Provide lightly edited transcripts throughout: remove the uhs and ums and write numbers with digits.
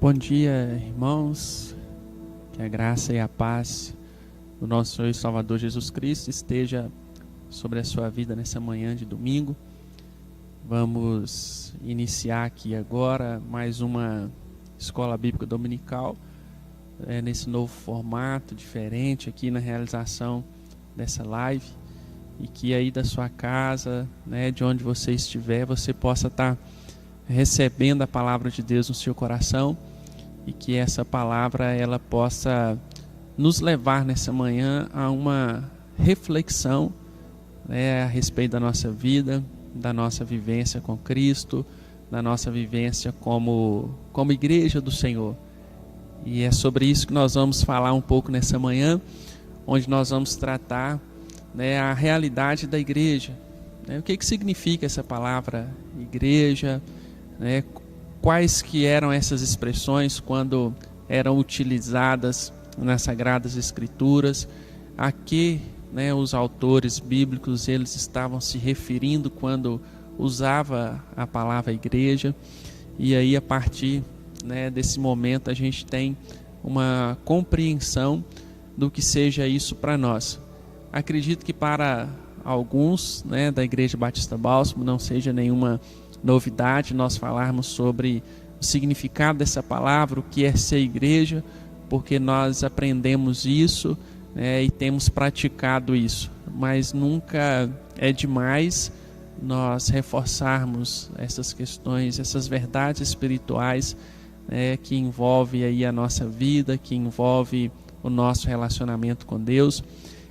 Bom dia, irmãos. Que a graça e a paz do nosso Senhor e Salvador Jesus Cristo esteja sobre a sua vida nessa manhã de domingo. Vamos iniciar aqui agora mais uma escola bíblica dominical, nesse novo formato diferente aqui na realização dessa live, e que aí da sua casa, de onde você estiver, você possa estar recebendo a palavra de Deus no seu coração, e que essa palavra ela possa nos levar nessa manhã a uma reflexão, a respeito da nossa vida, da nossa vivência com Cristo, da nossa vivência como igreja do Senhor. E é sobre isso que nós vamos falar um pouco nessa manhã, onde nós vamos tratar a realidade da igreja. O que significa essa palavra igreja? Quais que eram essas expressões quando eram utilizadas nas Sagradas Escrituras? A que os autores bíblicos eles estavam se referindo quando usava a palavra igreja? E aí, a partir desse momento, a gente tem uma compreensão do que seja isso para nós. Acredito que para alguns da Igreja Batista Bálsamo não seja nenhuma novidade nós falarmos sobre o significado dessa palavra, o que é ser igreja, porque nós aprendemos isso e temos praticado isso, mas nunca é demais nós reforçarmos essas questões, essas verdades espirituais que envolve aí a nossa vida, que envolve o nosso relacionamento com Deus.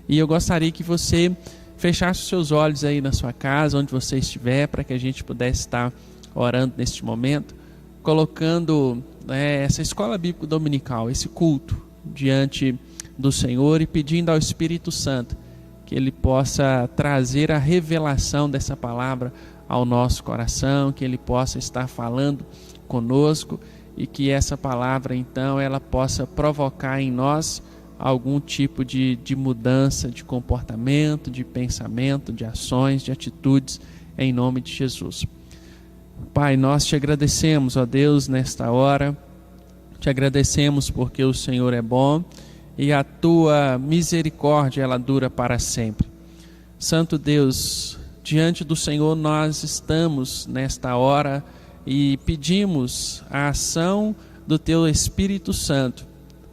E eu gostaria que você fechasse os seus olhos aí na sua casa, onde você estiver, para que a gente pudesse estar orando neste momento, colocando essa escola bíblica dominical, esse culto diante do Senhor, e pedindo ao Espírito Santo que Ele possa trazer a revelação dessa palavra ao nosso coração, que Ele possa estar falando conosco, e que essa palavra então ela possa provocar em nós algum tipo de mudança de comportamento, de pensamento, de ações, de atitudes, em nome de Jesus. Pai, nós te agradecemos, ó Deus, nesta hora. Te agradecemos porque o Senhor é bom e a tua misericórdia ela dura para sempre. Santo Deus, diante do Senhor nós estamos nesta hora e pedimos a ação do teu Espírito Santo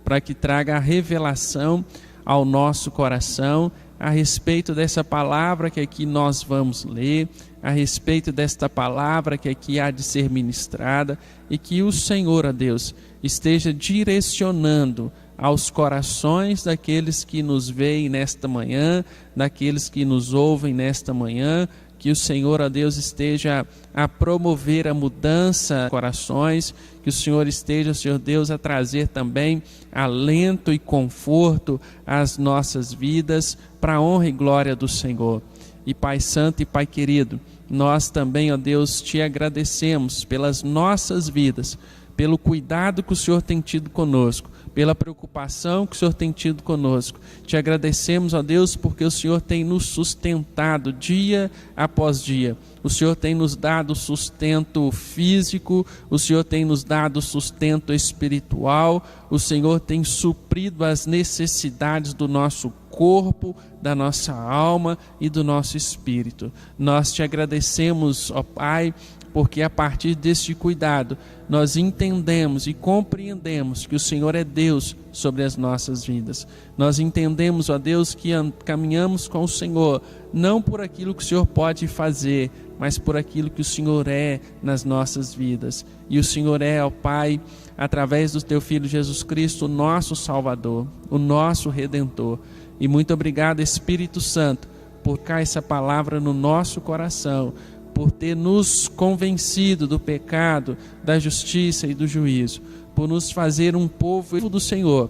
para que traga a revelação ao nosso coração a respeito dessa palavra que aqui nós vamos ler, a respeito desta palavra que aqui há de ser ministrada, e que o Senhor, ó Deus, esteja direcionando aos corações daqueles que nos veem nesta manhã, daqueles que nos ouvem nesta manhã, que o Senhor, ó Deus, esteja a promover a mudança de corações, que o Senhor esteja, Senhor Deus, a trazer também alento e conforto às nossas vidas, para a honra e glória do Senhor. E Pai Santo e Pai querido, nós também, ó Deus, te agradecemos pelas nossas vidas, pelo cuidado que o Senhor tem tido conosco, pela preocupação que o Senhor tem tido conosco. Te agradecemos, ó Deus, porque o Senhor tem nos sustentado dia após dia. O Senhor tem nos dado sustento físico, o Senhor tem nos dado sustento espiritual, o Senhor tem suprido as necessidades do nosso corpo, da nossa alma e do nosso espírito. Nós te agradecemos, ó Pai, porque a partir deste cuidado nós entendemos e compreendemos que o Senhor é Deus sobre as nossas vidas. Nós entendemos, ó Deus, que caminhamos com o Senhor não por aquilo que o Senhor pode fazer, mas por aquilo que o Senhor é nas nossas vidas. E o Senhor é, ó Pai, através do teu Filho Jesus Cristo, o nosso Salvador, o nosso Redentor. E muito obrigado, Espírito Santo, por colocar essa palavra no nosso coração, por ter nos convencido do pecado, da justiça e do juízo, por nos fazer um povo do Senhor,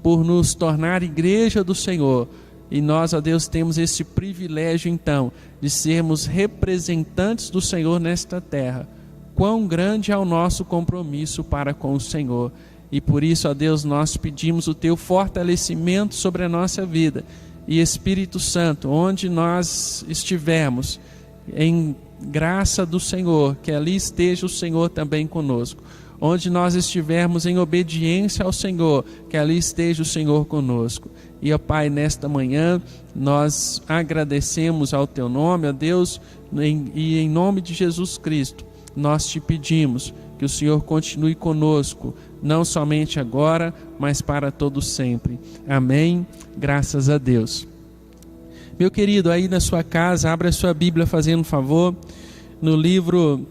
por nos tornar igreja do Senhor. E nós, ó Deus, temos esse privilégio então de sermos representantes do Senhor nesta terra. Quão grande é o nosso compromisso para com o Senhor. E por isso, ó Deus, nós pedimos o teu fortalecimento sobre a nossa vida. E Espírito Santo, onde nós estivermos, em graça do Senhor, que ali esteja o Senhor também conosco. Onde nós estivermos em obediência ao Senhor, que ali esteja o Senhor conosco. E, ó Pai, nesta manhã nós agradecemos ao Teu nome, ó Deus, e em nome de Jesus Cristo, nós te pedimos que o Senhor continue conosco, não somente agora, mas para todo sempre. Amém. Graças a Deus. Meu querido, aí na sua casa, abra a sua Bíblia fazendo um favor, no livro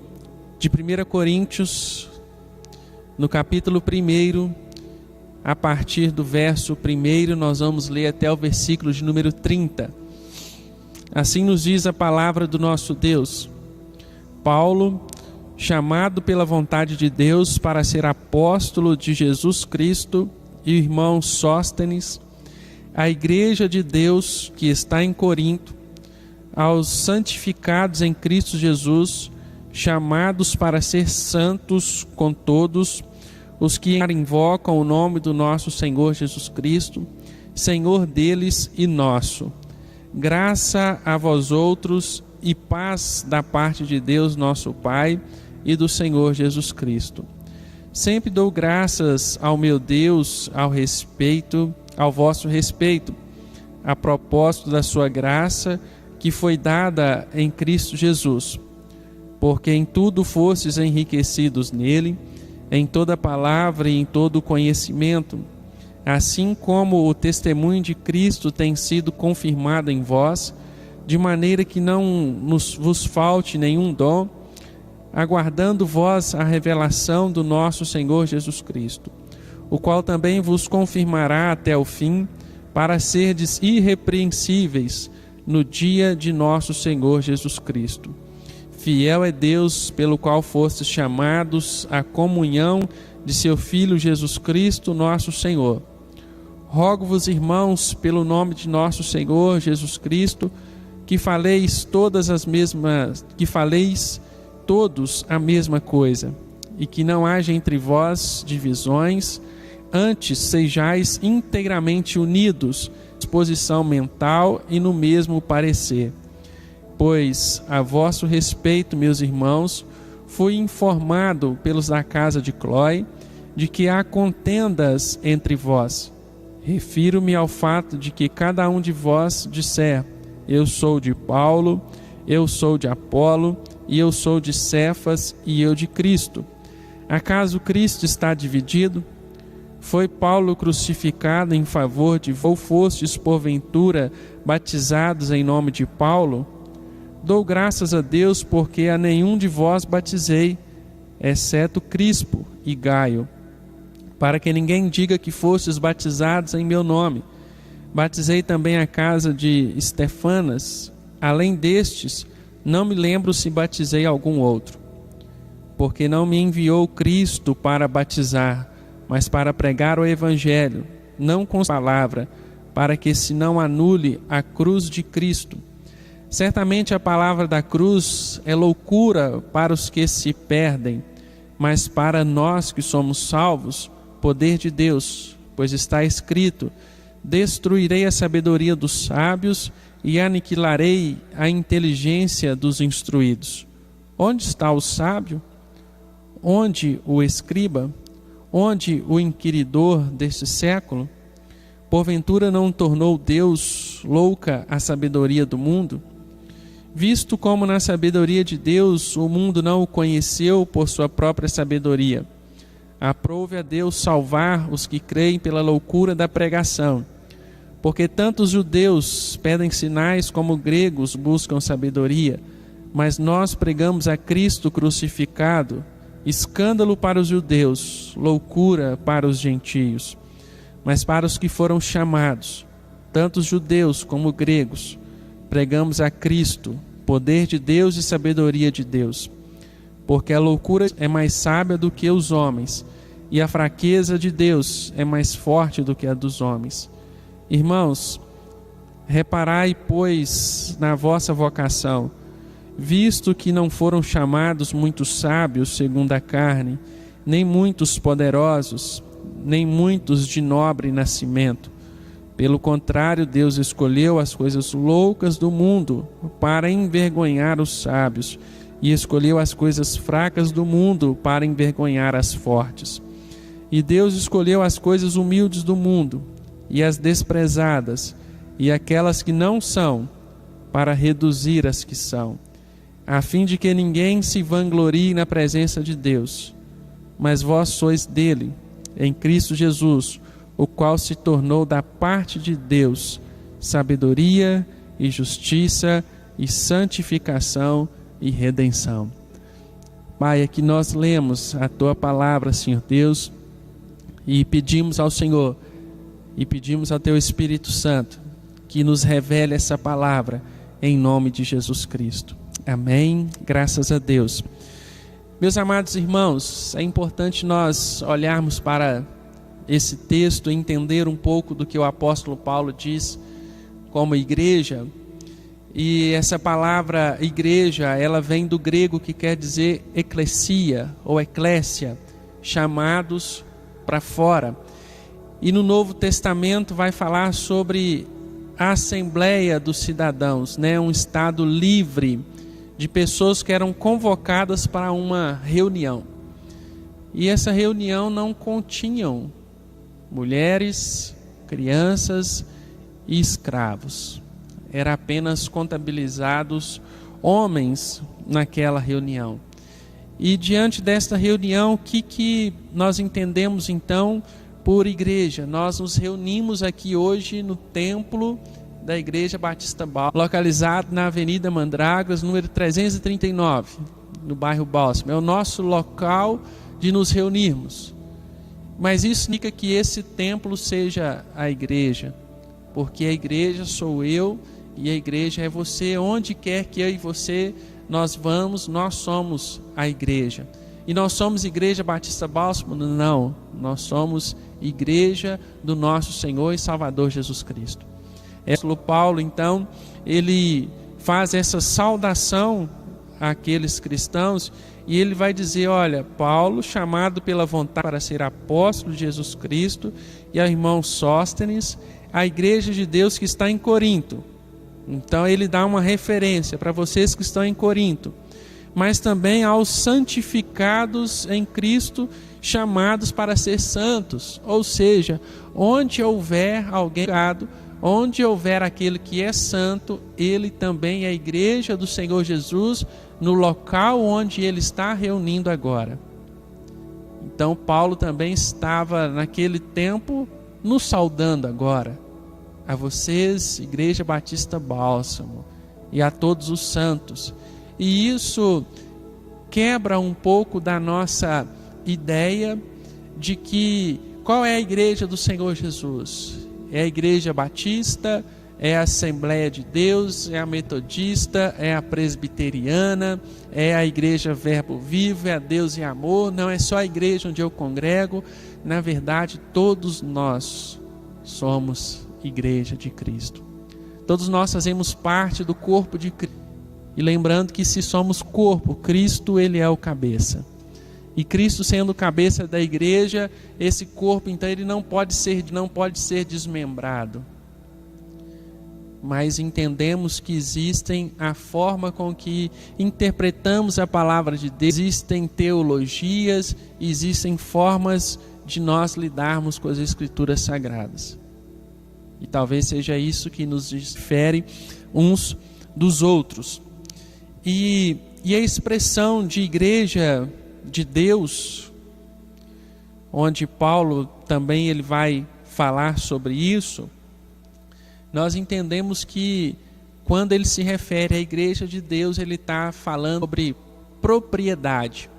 de 1 Coríntios, no capítulo 1, a partir do verso 1, nós vamos ler até o versículo de número 30. Assim nos diz a palavra do nosso Deus. Paulo, chamado pela vontade de Deus para ser apóstolo de Jesus Cristo, e o irmão Sóstenes, a igreja de Deus que está em Corinto, aos santificados em Cristo Jesus, chamados para ser santos com todos os que invocam o nome do nosso Senhor Jesus Cristo, Senhor deles e nosso. Graça a vós outros e paz da parte de Deus nosso Pai e do Senhor Jesus Cristo. Sempre dou graças ao meu Deus ao vosso respeito, a propósito da sua graça que foi dada em Cristo Jesus, porque em tudo fostes enriquecidos nele, em toda palavra e em todo conhecimento, assim como o testemunho de Cristo tem sido confirmado em vós, de maneira que não vos falte nenhum dom, aguardando vós a revelação do nosso Senhor Jesus Cristo, o qual também vos confirmará até o fim, para serdes irrepreensíveis no dia de nosso Senhor Jesus Cristo. Fiel é Deus, pelo qual fostes chamados à comunhão de seu Filho Jesus Cristo, nosso Senhor. Rogo-vos, irmãos, pelo nome de nosso Senhor Jesus Cristo, que faleis todos a mesma coisa, e que não haja entre vós divisões, antes sejais integramente unidos, disposição mental e no mesmo parecer. Pois, a vosso respeito, meus irmãos, fui informado pelos da casa de Cloé de que há contendas entre vós. Refiro-me ao fato de que cada um de vós disser: eu sou de Paulo, eu sou de Apolo, e eu sou de Cefas, e eu de Cristo. Acaso Cristo está dividido? Foi Paulo crucificado em favor de vós, ou fostes porventura batizados em nome de Paulo? Dou graças a Deus porque a nenhum de vós batizei, exceto Crispo e Gaio, para que ninguém diga que fostes batizados em meu nome. Batizei também a casa de Estefanas. Além destes, não me lembro se batizei algum outro. Porque não me enviou Cristo para batizar, mas para pregar o Evangelho, não com palavra, para que se não anule a cruz de Cristo. Certamente a palavra da cruz é loucura para os que se perdem, mas para nós que somos salvos, poder de Deus, pois está escrito: destruirei a sabedoria dos sábios e aniquilarei a inteligência dos instruídos. Onde está o sábio? Onde o escriba? Onde o inquiridor deste século? Porventura não tornou Deus louca a sabedoria do mundo? Visto como na sabedoria de Deus o mundo não o conheceu por sua própria sabedoria, aprove a Deus salvar os que creem pela loucura da pregação. Porque tanto os judeus pedem sinais como gregos buscam sabedoria, mas nós pregamos a Cristo crucificado, escândalo para os judeus, loucura para os gentios. Mas para os que foram chamados, tanto os judeus como gregos, pregamos a Cristo, poder de Deus e sabedoria de Deus. Porque a loucura é mais sábia do que os homens, e a fraqueza de Deus é mais forte do que a dos homens. Irmãos, reparai, pois, na vossa vocação, visto que não foram chamados muitos sábios segundo a carne, nem muitos poderosos, nem muitos de nobre nascimento. Pelo contrário, Deus escolheu as coisas loucas do mundo para envergonhar os sábios, e escolheu as coisas fracas do mundo para envergonhar as fortes. E Deus escolheu as coisas humildes do mundo e as desprezadas e aquelas que não são, para reduzir as que são, a fim de que ninguém se vanglorie na presença de Deus. Mas vós sois dele, em Cristo Jesus, o qual se tornou da parte de Deus sabedoria e justiça e santificação e redenção. Pai, aqui nós lemos a Tua palavra, Senhor Deus, e pedimos ao Senhor, e pedimos ao Teu Espírito Santo, que nos revele essa palavra, em nome de Jesus Cristo. Amém. Graças a Deus. Meus amados irmãos, é importante nós olharmos para esse texto e entender um pouco do que o apóstolo Paulo diz como igreja. E essa palavra igreja, ela vem do grego que quer dizer eclesia ou eclésia, chamados para fora. E no Novo Testamento vai falar sobre a Assembleia dos Cidadãos, né? Um estado livre de pessoas que eram convocadas para uma reunião. E essa reunião não continham mulheres, crianças e escravos. Era apenas contabilizados homens naquela reunião. E diante desta reunião, o que nós entendemos então por igreja? Nós nos reunimos aqui hoje no templo da Igreja Batista Bálsamo, localizado na Avenida Mandrágoras, número 339, no bairro Bálsamo. É o nosso local de nos reunirmos. Mas isso significa que esse templo seja a igreja, porque a igreja sou eu e a igreja é você. Onde quer que eu e você nós vamos, nós somos a igreja. E nós somos Igreja Batista Bálsamo? Não, nós somos igreja do nosso Senhor e Salvador Jesus Cristo. O apóstolo Paulo, então, ele faz essa saudação àqueles cristãos e ele vai dizer: olha, Paulo, chamado pela vontade para ser apóstolo de Jesus Cristo, e ao irmão Sóstenes, a igreja de Deus que está em Corinto. Então ele dá uma referência para vocês que estão em Corinto, mas também aos santificados em Cristo, chamados para ser santos. Ou seja, onde houver alguém pecado, onde houver aquele que é santo, ele também é a igreja do Senhor Jesus, no local onde ele está reunindo agora. Então Paulo também estava naquele tempo nos saudando agora. A vocês, Igreja Batista Bálsamo, e a todos os santos. E isso quebra um pouco da nossa ideia de que qual é a igreja do Senhor Jesus? É a Igreja Batista, é a Assembleia de Deus, é a Metodista, é a Presbiteriana, é a Igreja Verbo Vivo, é a Deus e Amor. Não é só a igreja onde eu congrego. Na verdade, todos nós somos igreja de Cristo. Todos nós fazemos parte do corpo de Cristo. E lembrando que se somos corpo, Cristo, ele é o cabeça. E Cristo sendo o cabeça da igreja, esse corpo, então, ele não pode ser desmembrado. Mas entendemos que existem a forma com que interpretamos a palavra de Deus, existem teologias, existem formas de nós lidarmos com as Escrituras Sagradas. E talvez seja isso que nos difere uns dos outros. E a expressão de igreja de Deus, onde Paulo também ele vai falar sobre isso, nós entendemos que quando ele se refere à igreja de Deus, ele está falando sobre propriedade,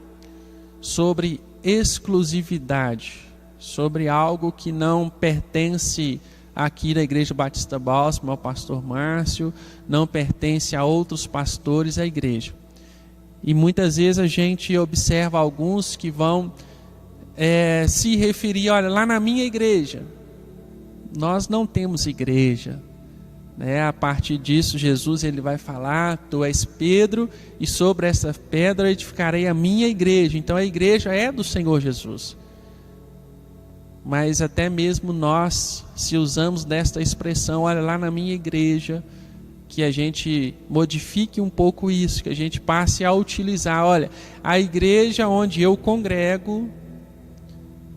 sobre exclusividade, sobre algo que não pertence aqui da Igreja Batista Bálsamo ao pastor Márcio, não pertence a outros pastores da igreja. E muitas vezes a gente observa alguns que vão se referir: olha, lá na minha igreja, nós não temos igreja. A partir disso, Jesus ele vai falar: tu és Pedro, e sobre essa pedra edificarei a minha igreja. Então a igreja é do Senhor Jesus. Mas até mesmo nós, se usamos desta expressão, olha, lá na minha igreja, que a gente modifique um pouco isso, que a gente passe a utilizar, olha, a igreja onde eu congrego,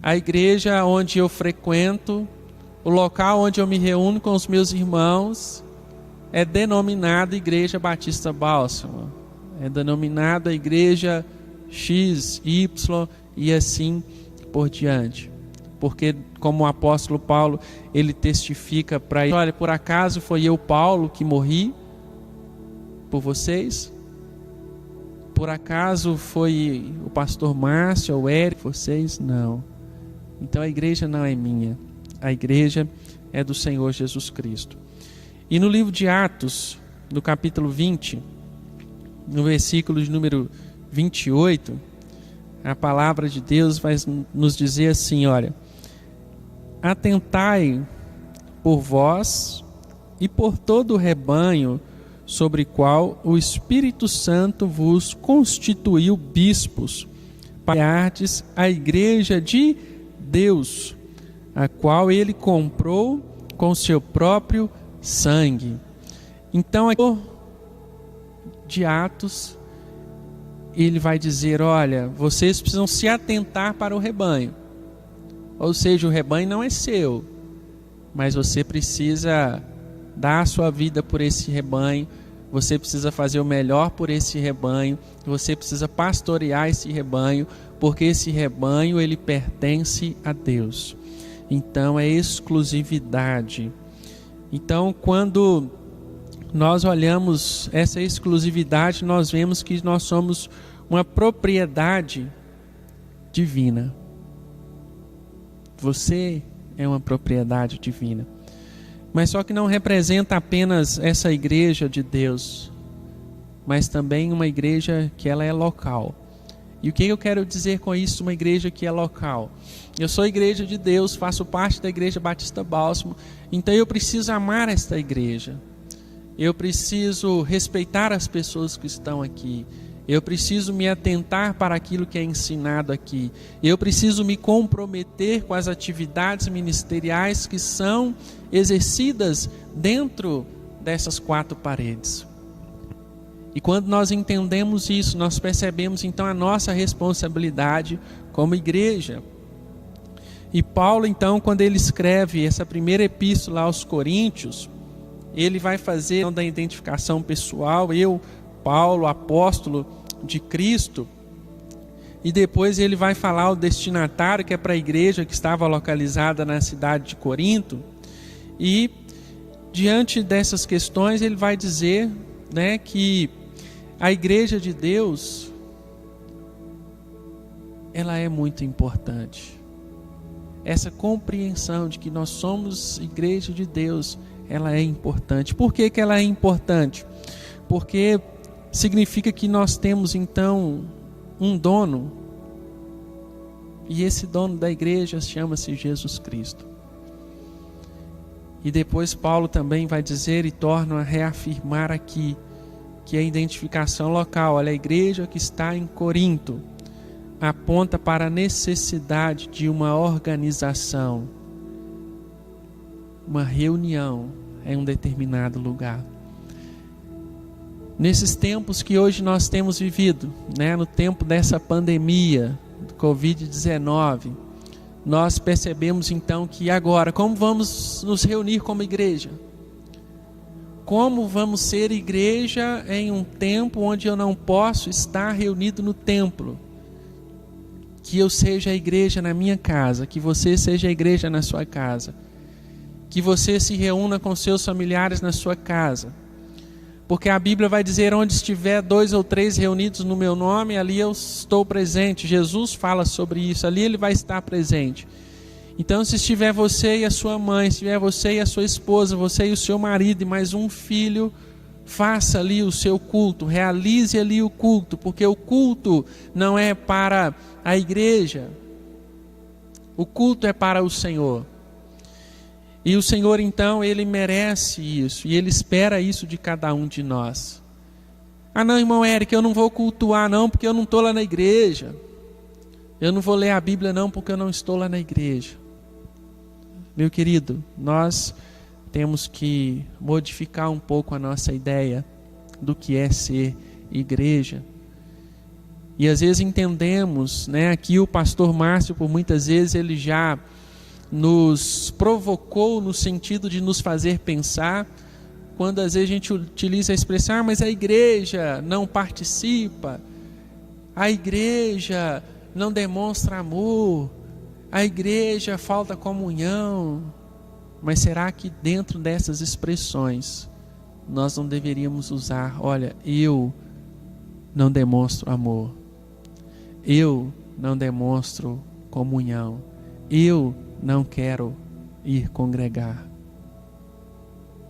a igreja onde eu frequento, o local onde eu me reúno com os meus irmãos, é denominada Igreja Batista Bálsamo, é denominada Igreja X, Y e assim por diante. Porque, como o apóstolo Paulo, ele testifica para ele, olha, por acaso foi eu, Paulo, que morri por vocês? Por acaso foi o pastor Márcio ou o Érico, vocês? Não. Então a igreja não é minha, a igreja é do Senhor Jesus Cristo. E no livro de Atos, no capítulo 20, no versículo de número 28, a palavra de Deus vai nos dizer assim, olha: atentai por vós e por todo o rebanho sobre qual o Espírito Santo vos constituiu bispos, para guiardes a igreja de Deus, a qual ele comprou com seu próprio sangue. Então, aqui de Atos, ele vai dizer, olha, vocês precisam se atentar para o rebanho. Ou seja, o rebanho não é seu, mas você precisa dar a sua vida por esse rebanho, você precisa fazer o melhor por esse rebanho, você precisa pastorear esse rebanho, porque esse rebanho ele pertence a Deus. Então é exclusividade. Então, quando nós olhamos essa exclusividade, nós vemos que nós somos uma propriedade divina. Você é uma propriedade divina. Mas só que não representa apenas essa igreja de Deus, mas também uma igreja que ela é local. E o que eu quero dizer com isso, uma igreja que é local? Eu sou igreja de Deus, faço parte da Igreja Batista Bálsamo, então eu preciso amar esta igreja. Eu preciso respeitar as pessoas que estão aqui. Eu preciso me atentar para aquilo que é ensinado aqui. Eu preciso me comprometer com as atividades ministeriais que são exercidas dentro dessas quatro paredes. E quando nós entendemos isso, nós percebemos então a nossa responsabilidade como igreja. E Paulo, então, quando ele escreve essa primeira epístola aos Coríntios, ele vai fazer da identificação pessoal, eu, Paulo, apóstolo de Cristo, e depois ele vai falar o destinatário, que é para a igreja que estava localizada na cidade de Corinto, e diante dessas questões ele vai dizer, né, que a igreja de Deus, ela é muito importante. Essa compreensão de que nós somos igreja de Deus, ela é importante. Por que que ela é importante? Porque significa que nós temos então um dono, e esse dono da igreja chama-se Jesus Cristo. E depois Paulo também vai dizer e torna a reafirmar aqui que a identificação local, olha, a igreja que está em Corinto aponta para a necessidade de uma organização, uma reunião em um determinado lugar. Nesses tempos que hoje nós temos vivido, né, no tempo dessa pandemia do Covid-19, nós percebemos então que agora, como vamos nos reunir como igreja? Como vamos ser igreja em um tempo onde eu não posso estar reunido no templo? Que eu seja a igreja na minha casa, que você seja a igreja na sua casa, que você se reúna com seus familiares na sua casa, porque a Bíblia vai dizer, onde estiver 2 ou 3 reunidos no meu nome, ali eu estou presente. Jesus fala sobre isso, ali ele vai estar presente. Então, se estiver você e a sua mãe, se estiver você e a sua esposa, você e o seu marido e mais um filho, faça ali o seu culto, realize ali o culto, porque o culto não é para a igreja, o culto é para o Senhor. E o Senhor então, Ele merece isso, e Ele espera isso de cada um de nós. Ah não, irmão Érico, eu não vou cultuar não, porque eu não estou lá na igreja. Eu não vou ler a Bíblia não, porque eu não estou lá na igreja. Meu querido, nós temos que modificar um pouco a nossa ideia do que é ser igreja. E às vezes entendemos, né? Aqui o pastor Márcio, por muitas vezes, ele já nos provocou no sentido de nos fazer pensar, quando às vezes a gente utiliza a expressão, mas a igreja não participa, a igreja não demonstra amor, a igreja falta comunhão. Mas será que dentro dessas expressões nós não deveríamos usar, olha, eu não demonstro amor, eu não demonstro comunhão, eu não quero ir congregar?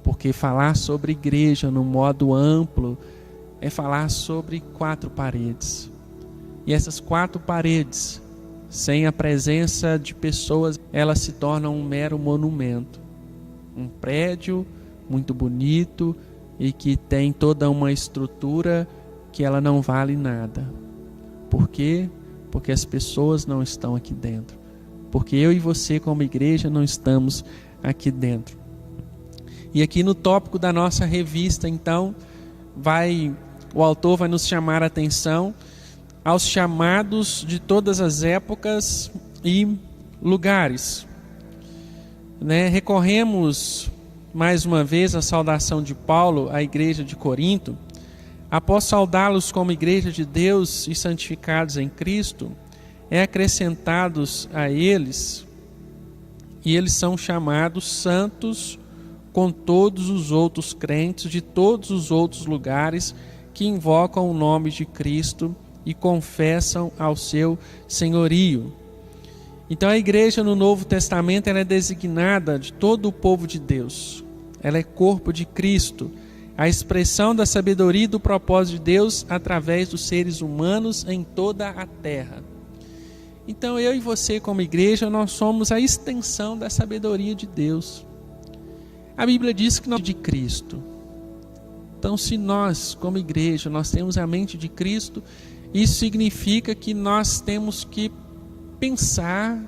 Porque falar sobre igreja no modo amplo é falar sobre 4 paredes. E essas 4 paredes, sem a presença de pessoas, elas se tornam um mero monumento. Um prédio muito bonito e que tem toda uma estrutura que ela não vale nada. Por quê? Porque as pessoas não estão aqui dentro. Porque eu e você, como igreja, não estamos aqui dentro. E aqui no tópico da nossa revista, então, o autor vai nos chamar a atenção aos chamados de todas as épocas e lugares. Recorremos mais uma vez à saudação de Paulo à igreja de Corinto. Após saudá-los como igreja de Deus e santificados em Cristo, é acrescentados a eles, e eles são chamados santos com todos os outros crentes de todos os outros lugares que invocam o nome de Cristo e confessam ao seu senhorio. Então a igreja no Novo Testamento ela é designada de todo o povo de Deus. Ela é corpo de Cristo, a expressão da sabedoria e do propósito de Deus através dos seres humanos em toda a terra. Então eu e você como igreja, nós somos a extensão da sabedoria de Deus. A Bíblia diz que nós somos de Cristo. Então se nós como igreja, nós temos a mente de Cristo, isso significa que nós temos que pensar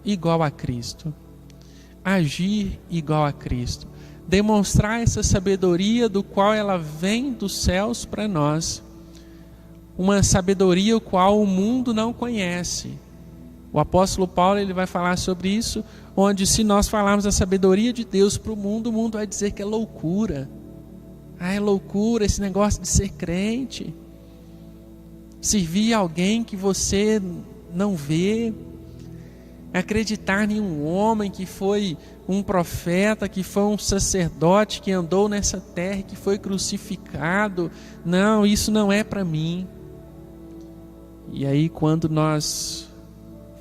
igual a Cristo, agir igual a Cristo, demonstrar essa sabedoria do qual ela vem dos céus para nós, uma sabedoria o qual o mundo não conhece. O apóstolo Paulo ele vai falar sobre isso, onde se nós falarmos a sabedoria de Deus para o mundo vai dizer que é loucura. É loucura esse negócio de ser crente, servir alguém que você não vê, acreditar em um homem que foi um profeta, que foi um sacerdote, que andou nessa terra, que foi crucificado. Não, isso não é para mim. E aí quando nós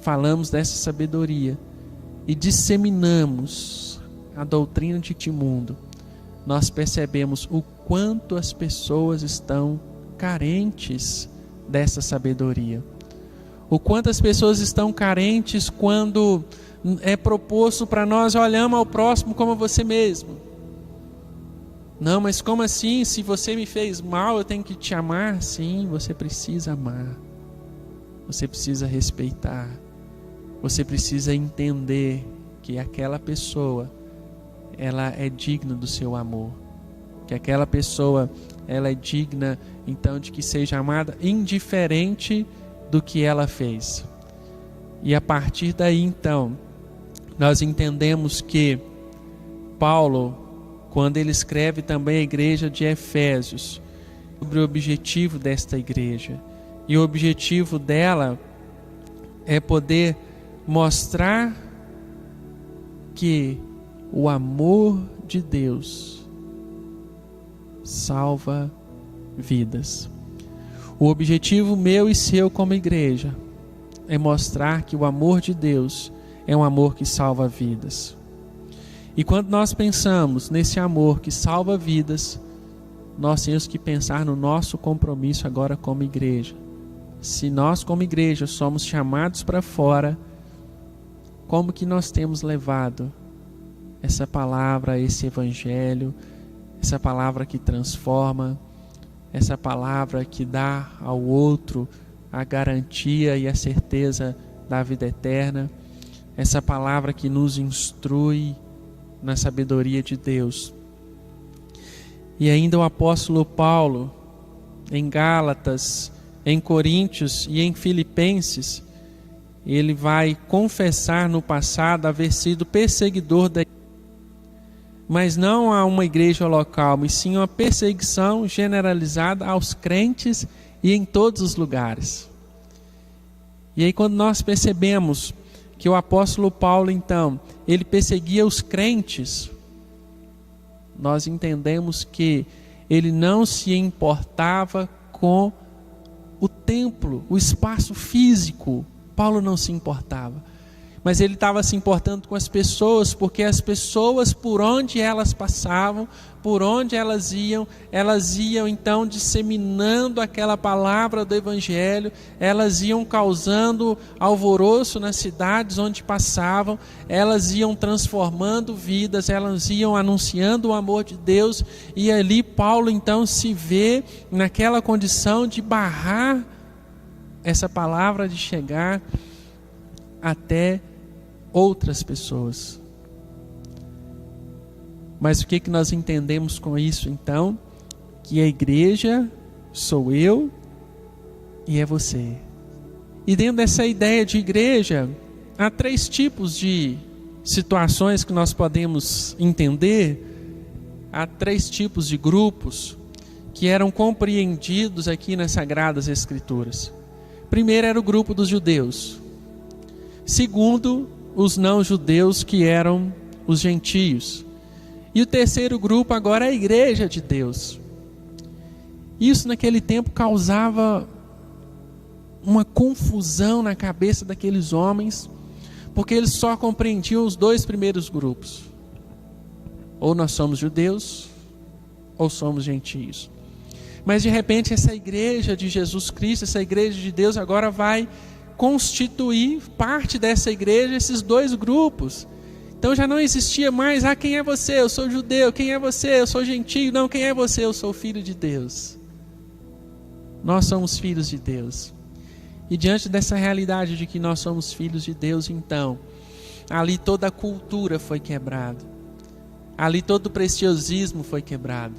falamos dessa sabedoria e disseminamos a doutrina de este mundo, nós percebemos o quanto as pessoas estão carentes dessa sabedoria. O quanto as pessoas estão carentes quando é proposto para nós, olha, ama ao próximo como você mesmo. Não, mas como assim? Se você me fez mal, eu tenho que te amar? Sim, você precisa amar. Você precisa respeitar. Você precisa entender que aquela pessoa, ela é digna do seu amor. Que aquela pessoa, ela é digna, então, de que seja amada, indiferente do que ela fez. E a partir daí, então, nós entendemos que Paulo, quando ele escreve também a igreja de Efésios, sobre o objetivo desta igreja, e o objetivo dela é poder mostrar que o amor de Deus salva vidas. O objetivo meu e seu como igreja é mostrar que o amor de Deus é um amor que salva vidas. E quando nós pensamos nesse amor que salva vidas, nós temos que pensar no nosso compromisso agora como igreja. Se nós como igreja somos chamados para fora, como que nós temos levado essa palavra, esse evangelho, essa palavra que transforma, essa palavra que dá ao outro a garantia e a certeza da vida eterna, essa palavra que nos instrui, na sabedoria de Deus. E ainda o apóstolo Paulo, em Gálatas, em Coríntios e em Filipenses, ele vai confessar no passado haver sido perseguidor da igreja, mas não a uma igreja local, mas sim uma perseguição generalizada aos crentes e em todos os lugares. E aí quando nós percebemos que o apóstolo Paulo, então, ele perseguia os crentes, nós entendemos que ele não se importava com o templo, o espaço físico. Paulo não se importava, mas ele estava se importando com as pessoas, porque as pessoas, por onde elas passavam, por onde elas iam então disseminando aquela palavra do Evangelho, elas iam causando alvoroço nas cidades onde passavam, elas iam transformando vidas, elas iam anunciando o amor de Deus, e ali Paulo então se vê naquela condição de barrar essa palavra, de chegar até outras pessoas. Mas o que nós entendemos com isso então? Que a igreja sou eu e é você. E dentro dessa ideia de igreja, há 3 tipos de situações que nós podemos entender. Há 3 tipos de grupos que eram compreendidos aqui nas Sagradas Escrituras. Primeiro era o grupo dos judeus. Segundo, os não-judeus, que eram os gentios. E o terceiro grupo agora é a igreja de Deus. Isso naquele tempo causava uma confusão na cabeça daqueles homens, porque eles só compreendiam os 2 primeiros grupos. Ou nós somos judeus, ou somos gentios. Mas de repente essa igreja de Jesus Cristo, essa igreja de Deus agora vai constituir parte dessa igreja, esses 2 grupos. Então já não existia mais, quem é você? Eu sou judeu. Quem é você? Eu sou gentio. Não, quem é você? Eu sou filho de Deus. Nós somos filhos de Deus. E diante dessa realidade de que nós somos filhos de Deus, então, ali toda a cultura foi quebrada. Ali todo o preciosismo foi quebrado.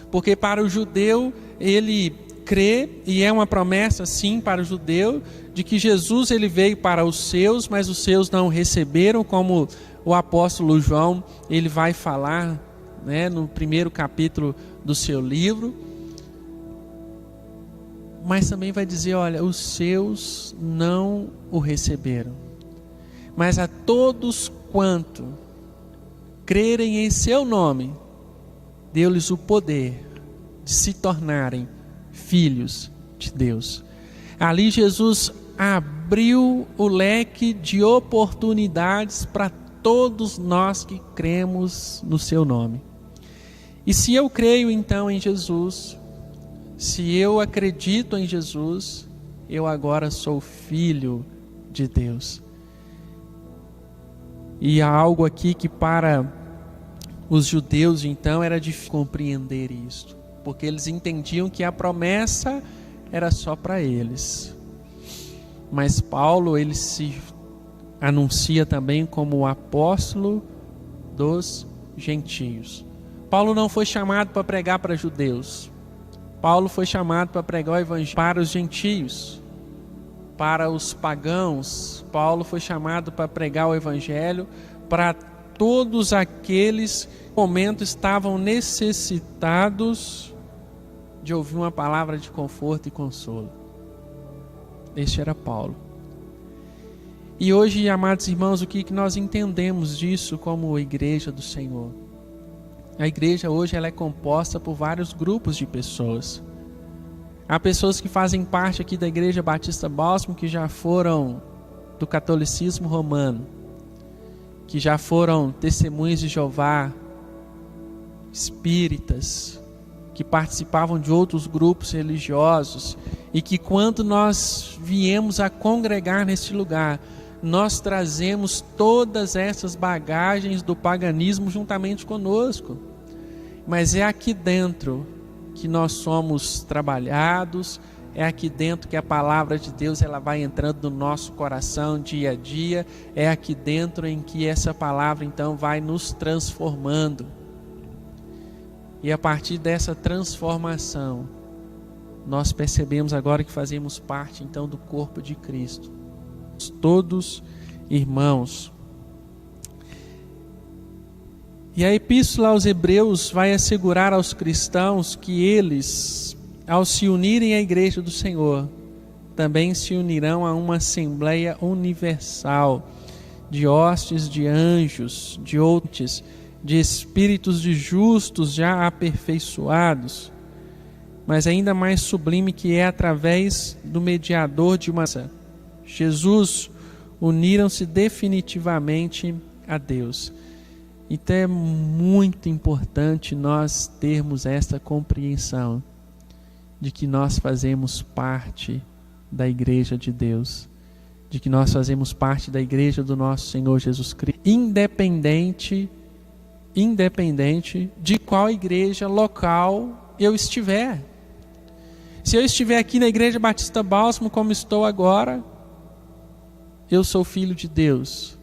Porque para o judeu, ele crê, e é uma promessa sim para o judeu, de que Jesus ele veio para os seus, mas os seus não o receberam, como o apóstolo João ele vai falar, né, no primeiro capítulo do seu livro. Mas também vai dizer, olha, os seus não o receberam, mas a todos quanto crerem em seu nome, deu-lhes o poder de se tornarem filhos de Deus. Ali Jesus abriu o leque de oportunidades para todos nós que cremos no seu nome. E se eu creio então em Jesus, se eu acredito em Jesus, eu agora sou filho de Deus. E há algo aqui que para os judeus então era difícil compreender isto, porque eles entendiam que a promessa era só para eles. Mas Paulo, ele se anuncia também como o apóstolo dos gentios. Paulo não foi chamado para pregar para judeus. Paulo foi chamado para pregar o evangelho para os gentios, para os pagãos. Paulo foi chamado para pregar o evangelho para todos aqueles que no momento estavam necessitados de ouvir uma palavra de conforto e consolo. Este era Paulo. E hoje, amados irmãos, o que nós entendemos disso como igreja do Senhor? A igreja hoje ela é composta por vários grupos de pessoas. Há pessoas que fazem parte aqui da Igreja Batista Bálsamo, que já foram do catolicismo romano, que já foram testemunhas de Jeová, espíritas, que participavam de outros grupos religiosos, e que quando nós viemos a congregar neste lugar, nós trazemos todas essas bagagens do paganismo juntamente conosco. Mas é aqui dentro que nós somos trabalhados, é aqui dentro que a palavra de Deus ela vai entrando no nosso coração dia a dia, é aqui dentro em que essa palavra então vai nos transformando. E a partir dessa transformação, nós percebemos agora que fazemos parte então do corpo de Cristo. Todos irmãos. E a epístola aos Hebreus vai assegurar aos cristãos que eles, ao se unirem à igreja do Senhor, também se unirão a uma assembleia universal de hostes de anjos, de outros, de espíritos de justos já aperfeiçoados, mas ainda mais sublime, que é através do mediador de uma Jesus, uniram-se definitivamente a Deus. Então é muito importante nós termos essa compreensão de que nós fazemos parte da igreja de Deus, de que nós fazemos parte da igreja do nosso Senhor Jesus Cristo, independente de qual igreja local eu estiver. Se eu estiver aqui na Igreja Batista Bálsamo, como estou agora, eu sou filho de Deus.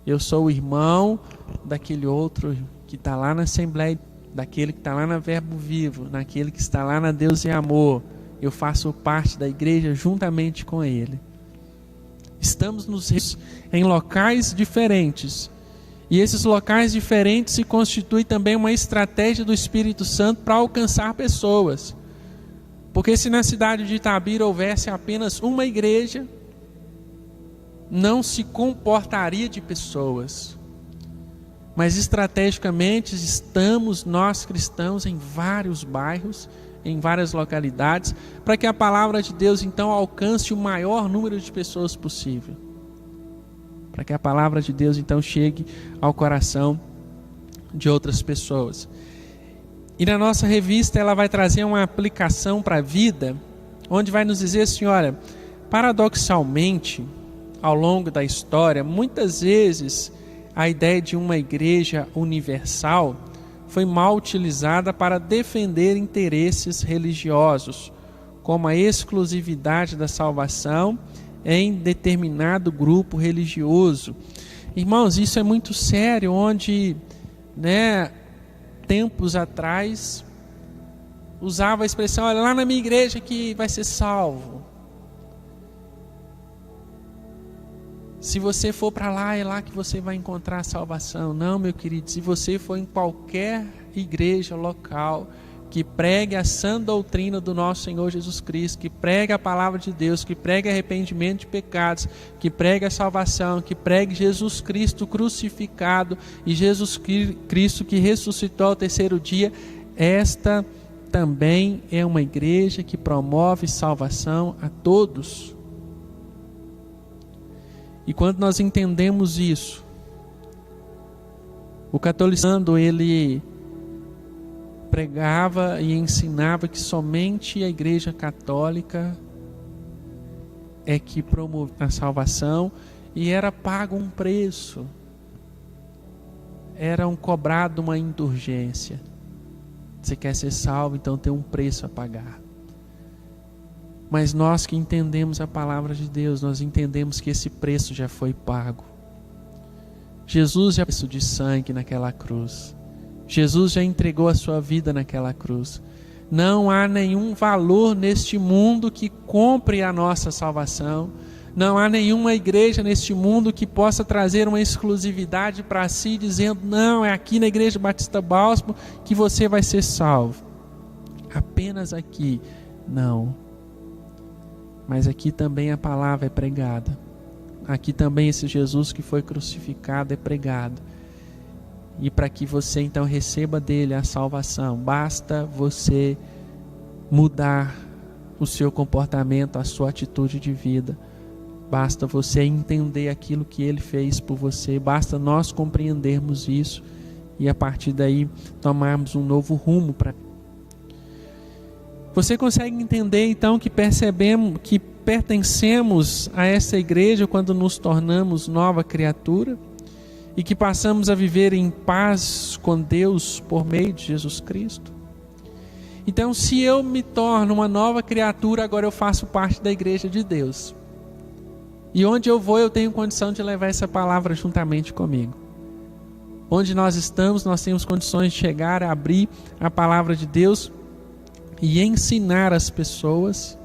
Eu sou o irmão daquele outro que está lá na Assembleia, daquele que está lá na Verbo Vivo, naquele que está lá na Deus e Amor. Eu faço parte da igreja juntamente com ele. Estamos em locais diferentes. E esses locais diferentes se constituem também uma estratégia do Espírito Santo para alcançar pessoas. Porque se na cidade de Itabira houvesse apenas uma igreja, não se comportaria de pessoas. Mas estrategicamente estamos nós cristãos em vários bairros, em várias localidades, para que a palavra de Deus então alcance o maior número de pessoas possível. Para que a palavra de Deus então chegue ao coração de outras pessoas. E na nossa revista ela vai trazer uma aplicação para a vida, onde vai nos dizer assim, olha, paradoxalmente, ao longo da história, muitas vezes a ideia de uma igreja universal foi mal utilizada para defender interesses religiosos, como a exclusividade da salvação em determinado grupo religioso. Irmãos, isso é muito sério, onde, tempos atrás, usava a expressão, olha, lá na minha igreja que vai ser salvo. Se você for para lá, é lá que você vai encontrar a salvação. Não, meu querido, se você for em qualquer igreja local que pregue a sã doutrina do nosso Senhor Jesus Cristo, que pregue a palavra de Deus, que pregue arrependimento de pecados, que pregue a salvação, que pregue Jesus Cristo crucificado e Jesus Cristo que ressuscitou ao terceiro dia, esta também é uma igreja que promove salvação a todos. E quando nós entendemos isso, o catolicismo, ele pregava e ensinava que somente a Igreja Católica é que promove a salvação e era pago um preço, era cobrado uma indulgência. Você quer ser salvo, então tem um preço a pagar. Mas nós que entendemos a palavra de Deus, nós entendemos que esse preço já foi pago. Jesus já preço de sangue naquela cruz. Jesus já entregou a sua vida naquela cruz. Não há nenhum valor neste mundo que compre a nossa salvação. Não há nenhuma igreja neste mundo que possa trazer uma exclusividade para si, dizendo, não, é aqui na Igreja Batista Bálsamo que você vai ser salvo. Apenas aqui. Não. Mas aqui também a palavra é pregada. Aqui também esse Jesus que foi crucificado é pregado. E para que você então receba dele a salvação, basta você mudar o seu comportamento, a sua atitude de vida. Basta você entender aquilo que ele fez por você. Basta nós compreendermos isso e a partir daí tomarmos um novo rumo para. Você consegue entender então que percebemos que pertencemos a essa igreja quando nos tornamos nova criatura e que passamos a viver em paz com Deus por meio de Jesus Cristo? Então, se eu me torno uma nova criatura, agora eu faço parte da igreja de Deus. E onde eu vou, eu tenho condição de levar essa palavra juntamente comigo. Onde nós estamos, nós temos condições de chegar, abrir a palavra de Deus e ensinar as pessoas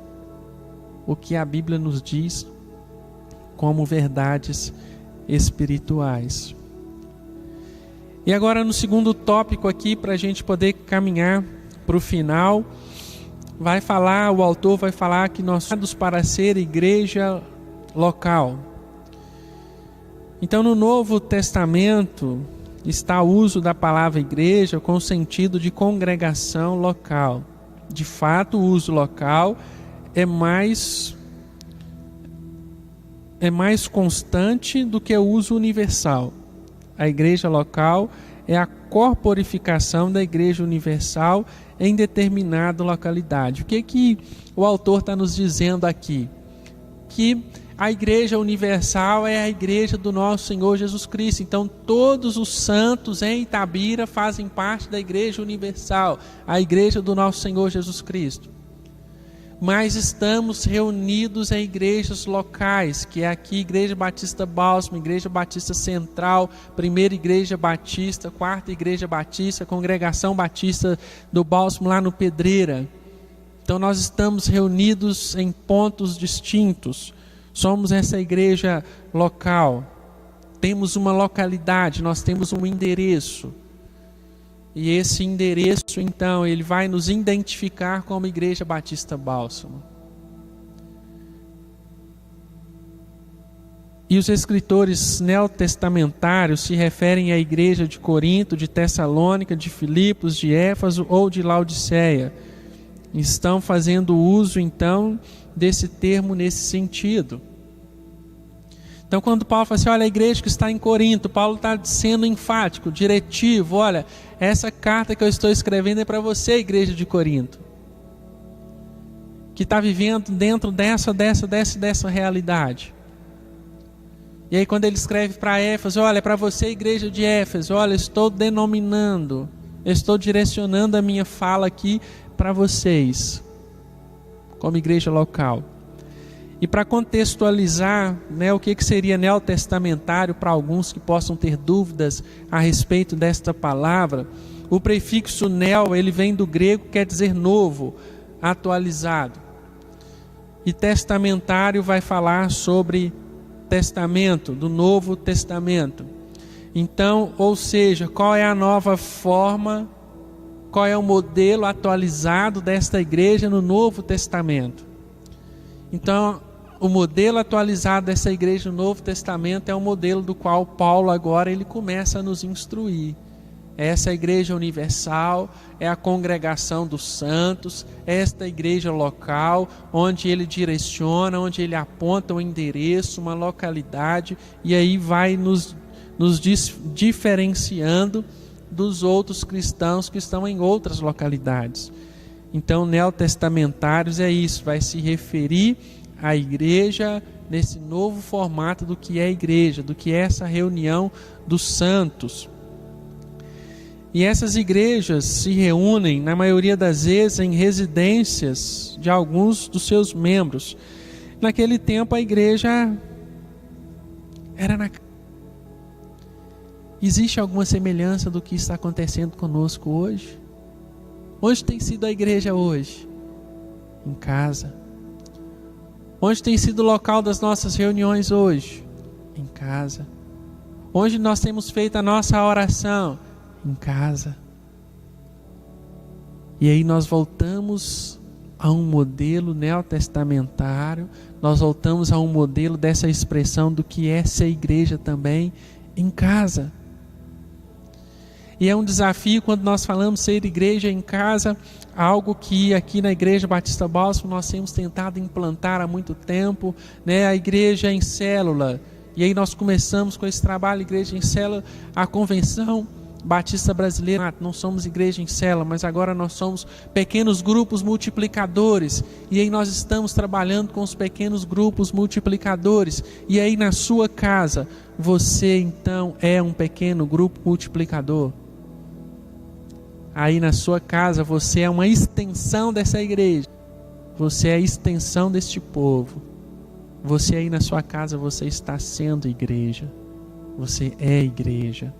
o que a Bíblia nos diz como verdades espirituais. E agora, no segundo tópico aqui, para a gente poder caminhar para o final, o autor vai falar que nós somos para ser igreja local. Então, no Novo Testamento está o uso da palavra igreja com o sentido de congregação local. De fato, o uso local é mais constante do que o uso universal. A igreja local é a corporificação da igreja universal em determinada localidade. O que o autor está nos dizendo aqui? Que a igreja universal é a igreja do nosso Senhor Jesus Cristo. Então todos os santos em Itabira fazem parte da igreja universal, a igreja do nosso Senhor Jesus Cristo. Mas estamos reunidos em igrejas locais, que é aqui Igreja Batista Bálsamo, Igreja Batista Central, Primeira Igreja Batista, Quarta Igreja Batista, Congregação Batista do Bálsamo lá no Pedreira. Então nós estamos reunidos em pontos distintos. Somos essa igreja local, temos uma localidade, nós temos um endereço. E esse endereço, então, ele vai nos identificar como Igreja Batista Bálsamo. E os escritores neotestamentários se referem à igreja de Corinto, de Tessalônica, de Filipos, de Éfeso ou de Laodiceia. Estão fazendo uso, então, desse termo nesse sentido. Então, quando Paulo fala assim, olha, a igreja que está em Corinto, Paulo está sendo enfático, diretivo, olha, essa carta que eu estou escrevendo é para você, igreja de Corinto, que está vivendo dentro dessa realidade. E aí quando ele escreve para Éfeso, olha, é para você, igreja de Éfeso, olha, estou denominando, estou direcionando a minha fala aqui para vocês, como igreja local. E para contextualizar, o que seria neotestamentário para alguns que possam ter dúvidas a respeito desta palavra, o prefixo neo, ele vem do grego, quer dizer novo, atualizado. E testamentário vai falar sobre testamento, do Novo Testamento. Então, ou seja, qual é a nova forma, qual é o modelo atualizado desta igreja no Novo Testamento? Então, o modelo atualizado dessa igreja no Novo Testamento é o modelo do qual Paulo agora ele começa a nos instruir. Essa igreja universal é a congregação dos santos, esta igreja local, onde ele direciona, onde ele aponta um endereço, uma localidade, e aí vai nos diferenciando dos outros cristãos que estão em outras localidades. Então, neotestamentários é isso, vai se referir à igreja nesse novo formato do que é a igreja, do que é essa reunião dos santos. E essas igrejas se reúnem, na maioria das vezes, em residências de alguns dos seus membros. Naquele tempo, a igreja era Existe alguma semelhança do que está acontecendo conosco hoje? Onde tem sido a igreja hoje? Em casa. Onde tem sido o local das nossas reuniões hoje? Em casa. Onde nós temos feito a nossa oração? Em casa. E aí nós voltamos a um modelo neotestamentário, nós voltamos a um modelo dessa expressão do que é ser igreja também em casa. E é um desafio quando nós falamos ser igreja em casa, algo que aqui na Igreja Batista Bálsamo nós temos tentado implantar há muito tempo, a igreja em célula. E aí nós começamos com esse trabalho, igreja em célula, a Convenção Batista Brasileira. Não somos igreja em célula, mas agora nós somos pequenos grupos multiplicadores. E aí nós estamos trabalhando com os pequenos grupos multiplicadores. E aí na sua casa, você então é um pequeno grupo multiplicador. aí na sua casa, você é uma extensão dessa igreja. Você é a extensão deste povo. Você aí na sua casa, você está sendo igreja. Você é igreja.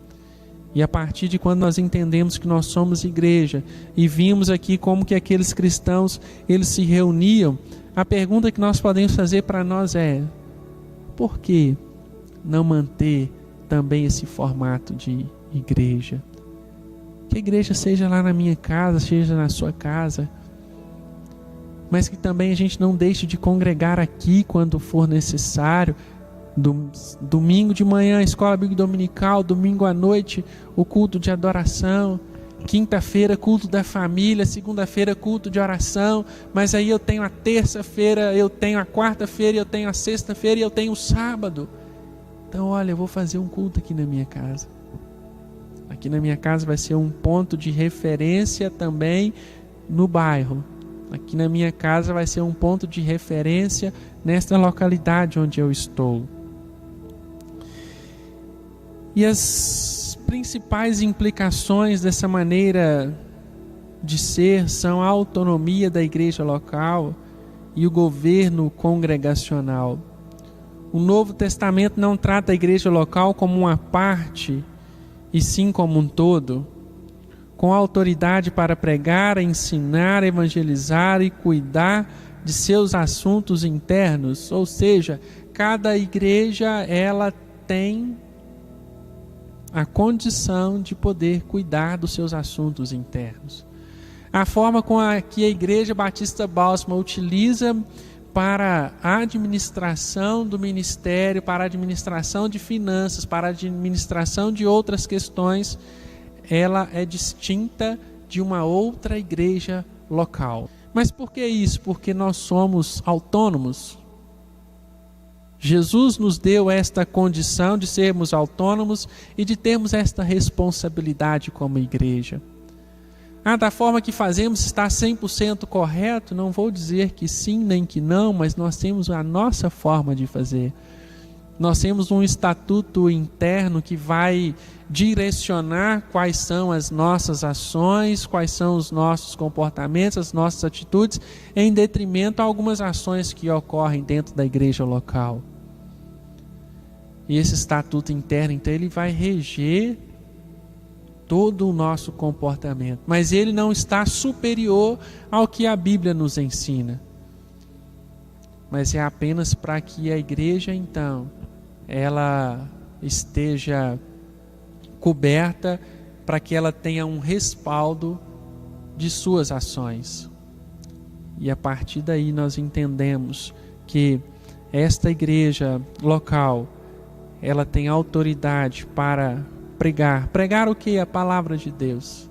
E a partir de quando nós entendemos que nós somos igreja e vimos aqui como que aqueles cristãos, eles se reuniam, a pergunta que nós podemos fazer para nós é: por que não manter também esse formato de igreja? Que a igreja seja lá na minha casa, seja na sua casa, mas que também a gente não deixe de congregar aqui quando for necessário. Domingo de manhã, escola bíblica dominical, domingo à noite, o culto de adoração, quinta-feira, culto da família, segunda-feira, culto de oração, mas aí eu tenho a terça-feira, eu tenho a quarta-feira, eu tenho a sexta-feira e eu tenho o sábado. Então, olha, eu vou fazer um culto aqui na minha casa. Aqui na minha casa vai ser um ponto de referência também no bairro. Aqui na minha casa vai ser um ponto de referência nesta localidade onde eu estou. E as principais implicações dessa maneira de ser são a autonomia da igreja local e o governo congregacional. O Novo Testamento não trata a igreja local como uma parte, e sim como um todo, com autoridade para pregar, ensinar, evangelizar e cuidar de seus assuntos internos. Ou seja, cada igreja ela tem a condição de poder cuidar dos seus assuntos internos. A forma com que a Igreja Batista Bálsamo utiliza para a administração do ministério, para a administração de finanças, para a administração de outras questões, ela é distinta de uma outra igreja local. Mas por que isso? Porque nós somos autônomos. Jesus nos deu esta condição de sermos autônomos e de termos esta responsabilidade como igreja. Da forma que fazemos está 100% correto? Não vou dizer que sim nem que não, mas nós temos a nossa forma de fazer. Nós temos um estatuto interno que vai direcionar quais são as nossas ações, quais são os nossos comportamentos, as nossas atitudes, em detrimento a algumas ações que ocorrem dentro da igreja local. E esse estatuto interno, então, ele vai reger todo o nosso comportamento. Mas ele não está superior ao que a Bíblia nos ensina. Mas é apenas para que a igreja, então, ela esteja coberta, para que ela tenha um respaldo de suas ações. E a partir daí nós entendemos que esta igreja local, ela tem autoridade para pregar. Pregar o que? A palavra de Deus.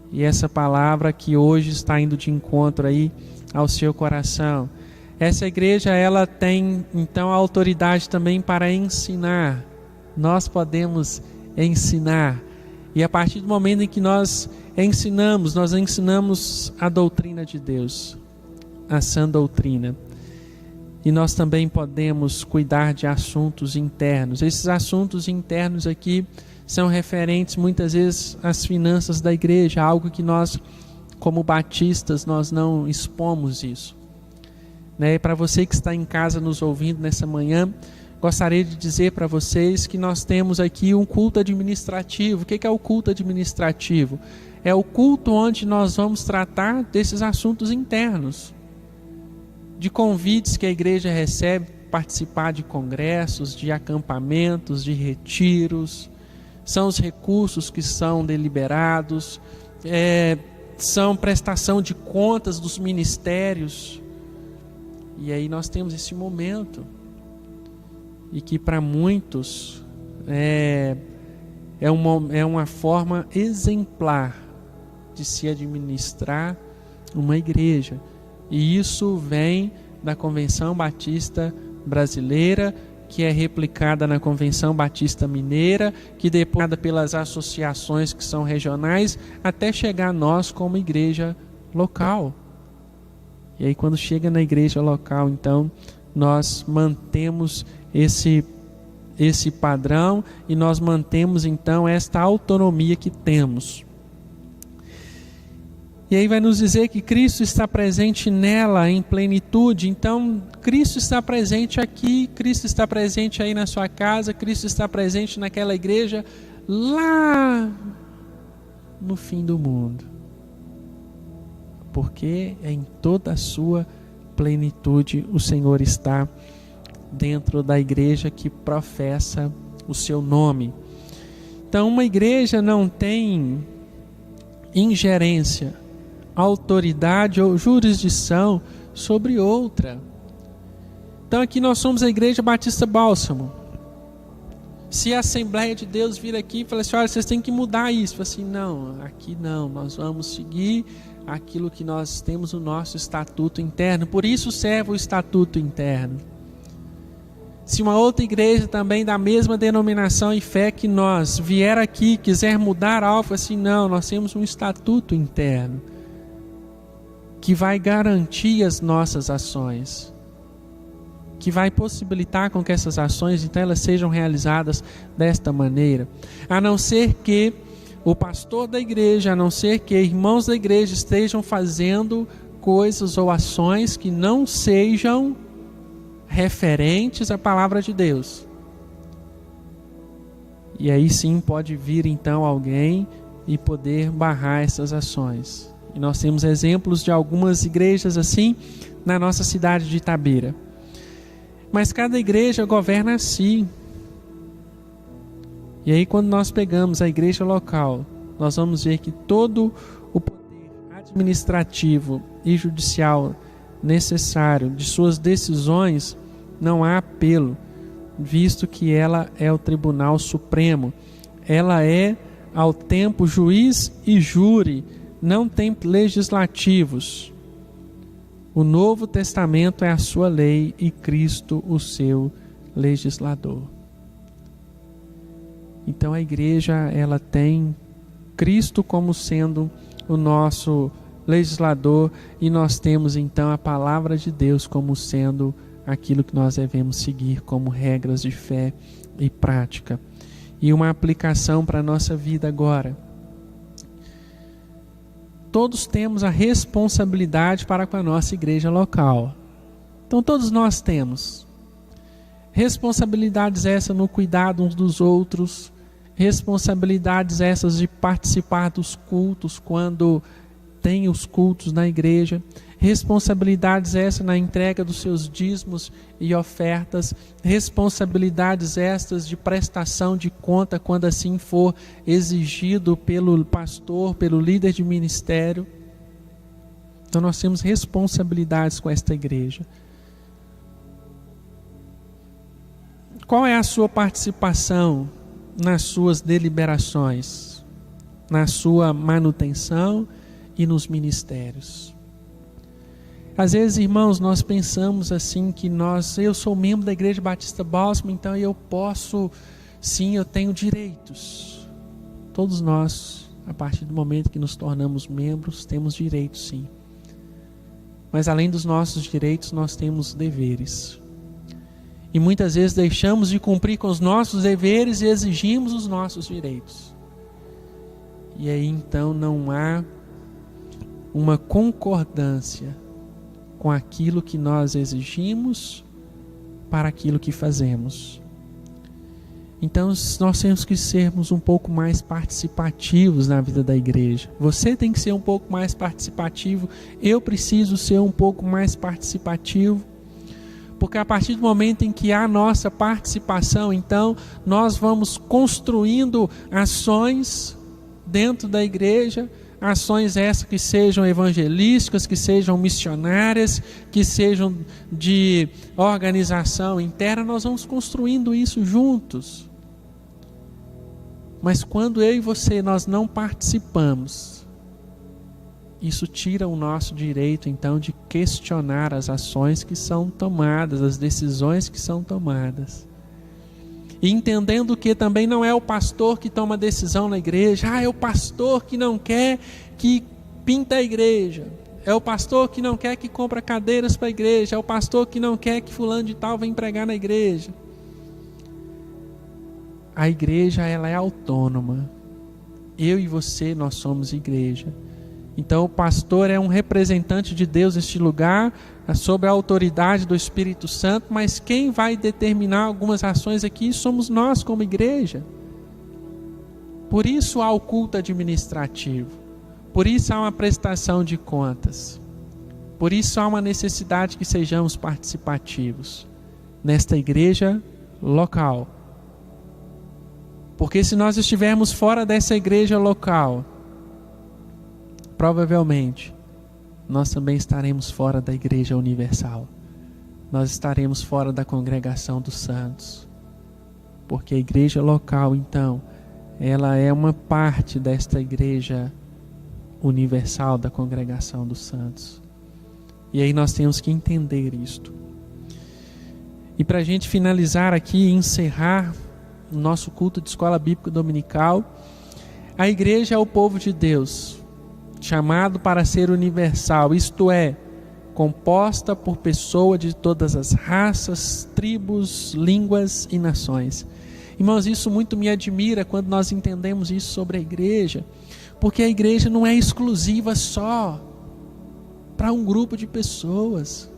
E essa palavra que hoje está indo de encontro aí ao seu coração. Essa igreja, ela tem então a autoridade também para ensinar. Nós podemos ensinar. E a partir do momento em que nós ensinamos a doutrina de Deus, a sã doutrina. E nós também podemos cuidar de assuntos internos. Esses assuntos internos aqui são referentes muitas vezes às finanças da igreja, algo que nós, como batistas, nós não expomos isso. Para você que está em casa nos ouvindo nessa manhã, gostaria de dizer para vocês que nós temos aqui um culto administrativo. O que é o culto administrativo? É o culto onde nós vamos tratar desses assuntos internos, de convites que a igreja recebe, participar de congressos, de acampamentos, de retiros, são os recursos que são deliberados, são prestação de contas dos ministérios. E aí nós temos esse momento, e que para muitos é uma forma exemplar de se administrar uma igreja. E isso vem da Convenção Batista Brasileira, que é replicada na Convenção Batista Mineira, que depois é pelas associações que são regionais, até chegar a nós como igreja local. E aí quando chega na igreja local, então, nós mantemos esse padrão e nós mantemos então esta autonomia que temos. E aí vai nos dizer que Cristo está presente nela em plenitude. Então, Cristo está presente aqui, Cristo está presente aí na sua casa, Cristo está presente naquela igreja lá no fim do mundo. Porque em toda a sua plenitude o Senhor está dentro da igreja que professa o seu nome. Então, uma igreja não tem ingerência, autoridade ou jurisdição sobre outra. Então aqui nós somos a Igreja Batista Bálsamo. Se a Assembleia de Deus vir aqui e falar assim, olha, vocês têm que mudar isso, assim, não, aqui não, nós vamos seguir aquilo que nós temos no nosso estatuto interno, por isso serve o estatuto interno. Se uma outra igreja também da mesma denominação e fé que nós vier aqui e quiser mudar algo, assim, não, nós temos um estatuto interno que vai garantir as nossas ações, que vai possibilitar com que essas ações, então, elas sejam realizadas desta maneira. A não ser que o pastor da igreja, a não ser que irmãos da igreja estejam fazendo coisas ou ações que não sejam referentes à palavra de Deus. E aí sim pode vir então alguém e poder barrar essas ações. E nós temos exemplos de algumas igrejas assim na nossa cidade de Itabira. Mas cada igreja governa a si. E aí quando nós pegamos a igreja local, nós vamos ver que todo o poder administrativo e judicial necessário de suas decisões não há apelo, visto que ela é o Tribunal Supremo. Ela é ao tempo juiz e júri, não tem legislativos. O Novo Testamento é a sua lei e Cristo o seu legislador. Então a igreja, ela tem Cristo como sendo o nosso legislador e nós temos então a palavra de Deus como sendo aquilo que nós devemos seguir como regras de fé e prática. E uma aplicação para a nossa vida agora. Todos temos a responsabilidade para com a nossa igreja local. Então todos nós temos responsabilidades essas no cuidado uns dos outros, responsabilidades essas de participar dos cultos quando tem os cultos na igreja, responsabilidades essas na entrega dos seus dízimos e ofertas, responsabilidades estas de prestação de conta quando assim for exigido pelo pastor, pelo líder de ministério. Então nós temos responsabilidades com esta igreja. Qual é a sua participação nas suas deliberações, na sua manutenção e nos ministérios? Às vezes, irmãos, nós pensamos assim que eu sou membro da Igreja Batista Bálsamo, então eu posso, sim, eu tenho direitos. Todos nós, a partir do momento que nos tornamos membros, temos direitos, sim. Mas além dos nossos direitos, nós temos deveres. E muitas vezes deixamos de cumprir com os nossos deveres e exigimos os nossos direitos. E aí então não há uma concordância com aquilo que nós exigimos para aquilo que fazemos. Então nós temos que sermos um pouco mais participativos na vida da igreja. Você tem que ser um pouco mais participativo, eu preciso ser um pouco mais participativo, porque a partir do momento em que há nossa participação, então nós vamos construindo ações dentro da igreja, ações essas que sejam evangelísticas, que sejam missionárias, que sejam de organização interna, nós vamos construindo isso juntos. Mas quando eu e você, nós não participamos, isso tira o nosso direito então de questionar as ações que são tomadas, as decisões que são tomadas. E entendendo que também não é o pastor que toma decisão na igreja. É o pastor que não quer que pinta a igreja. É o pastor que não quer que compra cadeiras para a igreja. É o pastor que não quer que fulano de tal venha pregar na igreja. A igreja, ela é autônoma. Eu e você, nós somos igreja. Então o pastor é um representante de Deus neste lugar, sob a autoridade do Espírito Santo, mas quem vai determinar algumas ações aqui somos nós como igreja. Por isso há o culto administrativo, por isso há uma prestação de contas, por isso há uma necessidade que sejamos participativos nesta igreja local. Porque se nós estivermos fora dessa igreja local, provavelmente nós também estaremos fora da igreja universal. Nós estaremos fora da congregação dos santos. Porque a igreja local, então, ela é uma parte desta igreja universal da congregação dos santos. E aí nós temos que entender isto. E para a gente finalizar aqui e encerrar o nosso culto de escola bíblica dominical, a igreja é o povo de Deus, chamado para ser universal, isto é, composta por pessoas de todas as raças, tribos, línguas e nações. Irmãos, isso muito me admira quando nós entendemos isso sobre a igreja, porque a igreja não é exclusiva só para um grupo de pessoas.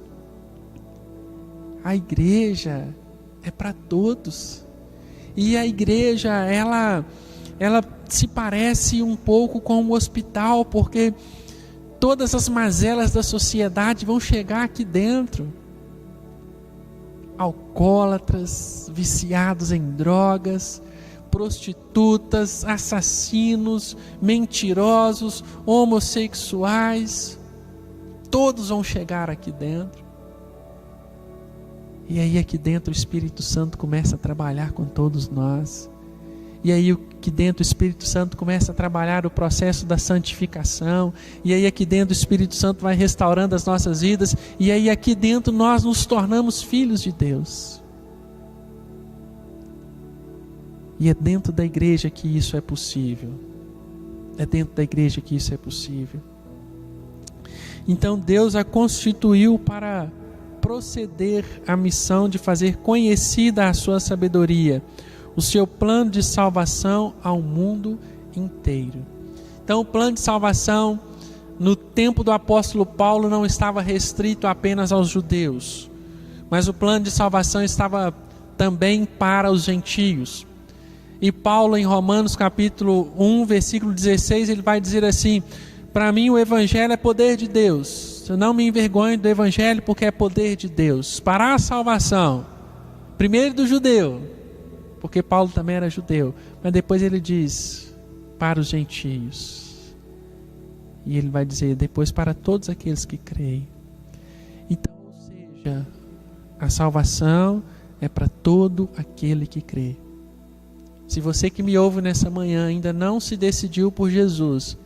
A igreja é para todos. E a igreja, ela se parece um pouco com um hospital, porque todas as mazelas da sociedade vão chegar aqui dentro. Alcoólatras, viciados em drogas, prostitutas, assassinos, mentirosos, homossexuais, todos vão chegar aqui dentro. E aí aqui dentro o Espírito Santo começa a trabalhar com todos nós. E aí aqui dentro o Espírito Santo começa a trabalhar o processo da santificação. E aí aqui dentro o Espírito Santo vai restaurando as nossas vidas. E aí aqui dentro nós nos tornamos filhos de Deus. E é dentro da igreja que isso é possível. É dentro da igreja que isso é possível. Então Deus a constituiu para proceder à missão de fazer conhecida a sua sabedoria, o seu plano de salvação ao mundo inteiro. Então o plano de salvação no tempo do apóstolo Paulo não estava restrito apenas aos judeus, mas o plano de salvação estava também para os gentios. E Paulo em Romanos capítulo 1 versículo 16 ele vai dizer assim: para mim o evangelho é poder de Deus. Eu não me envergonho do evangelho porque é poder de Deus para a salvação, primeiro do judeu, porque Paulo também era judeu, mas depois ele diz para os gentios, e ele vai dizer depois para todos aqueles que creem. Então, ou seja, a salvação é para todo aquele que crê. Se você que me ouve nessa manhã ainda não se decidiu por Jesus,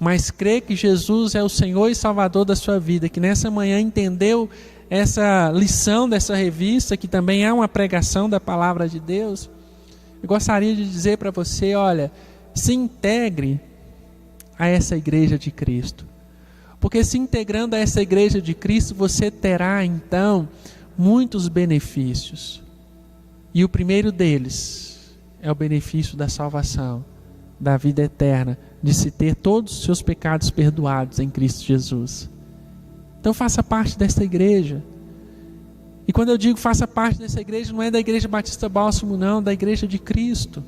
mas crê que Jesus é o Senhor e Salvador da sua vida, que nessa manhã entendeu essa lição dessa revista, que também é uma pregação da palavra de Deus, eu gostaria de dizer para você, olha, se integre a essa igreja de Cristo, porque se integrando a essa igreja de Cristo, você terá então muitos benefícios, e o primeiro deles é o benefício da salvação, da vida eterna, de se ter todos os seus pecados perdoados em Cristo Jesus. Então faça parte desta igreja. E quando eu digo faça parte dessa igreja, não é da Igreja Batista Bálsamo não, da igreja de Cristo.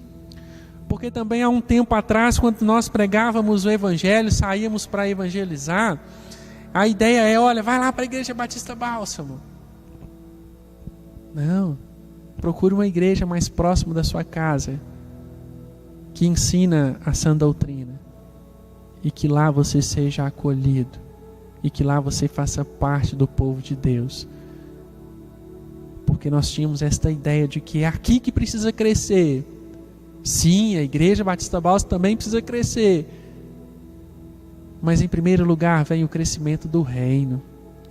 Porque também há um tempo atrás, quando nós pregávamos o evangelho, saíamos para evangelizar, a ideia é, olha, vai lá para a Igreja Batista Bálsamo. Não, procure uma igreja mais próxima da sua casa, que ensina a sã doutrina, e que lá você seja acolhido, e que lá você faça parte do povo de Deus. Porque nós tínhamos esta ideia de que é aqui que precisa crescer. Sim, a Igreja Batista Bálsamo também precisa crescer, mas em primeiro lugar vem o crescimento do reino.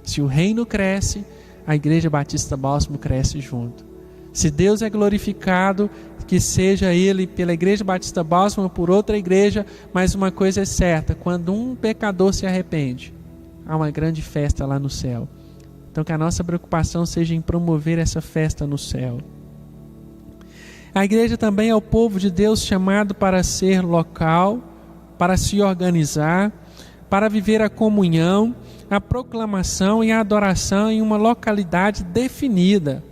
Se o reino cresce, a Igreja Batista Bálsamo cresce junto. Se Deus é glorificado, que seja Ele pela Igreja Batista Bálsamo ou por outra igreja, mas uma coisa é certa, quando um pecador se arrepende, há uma grande festa lá no céu. Então que a nossa preocupação seja em promover essa festa no céu. A igreja também é o povo de Deus chamado para ser local, para se organizar, para viver a comunhão, a proclamação e a adoração em uma localidade definida.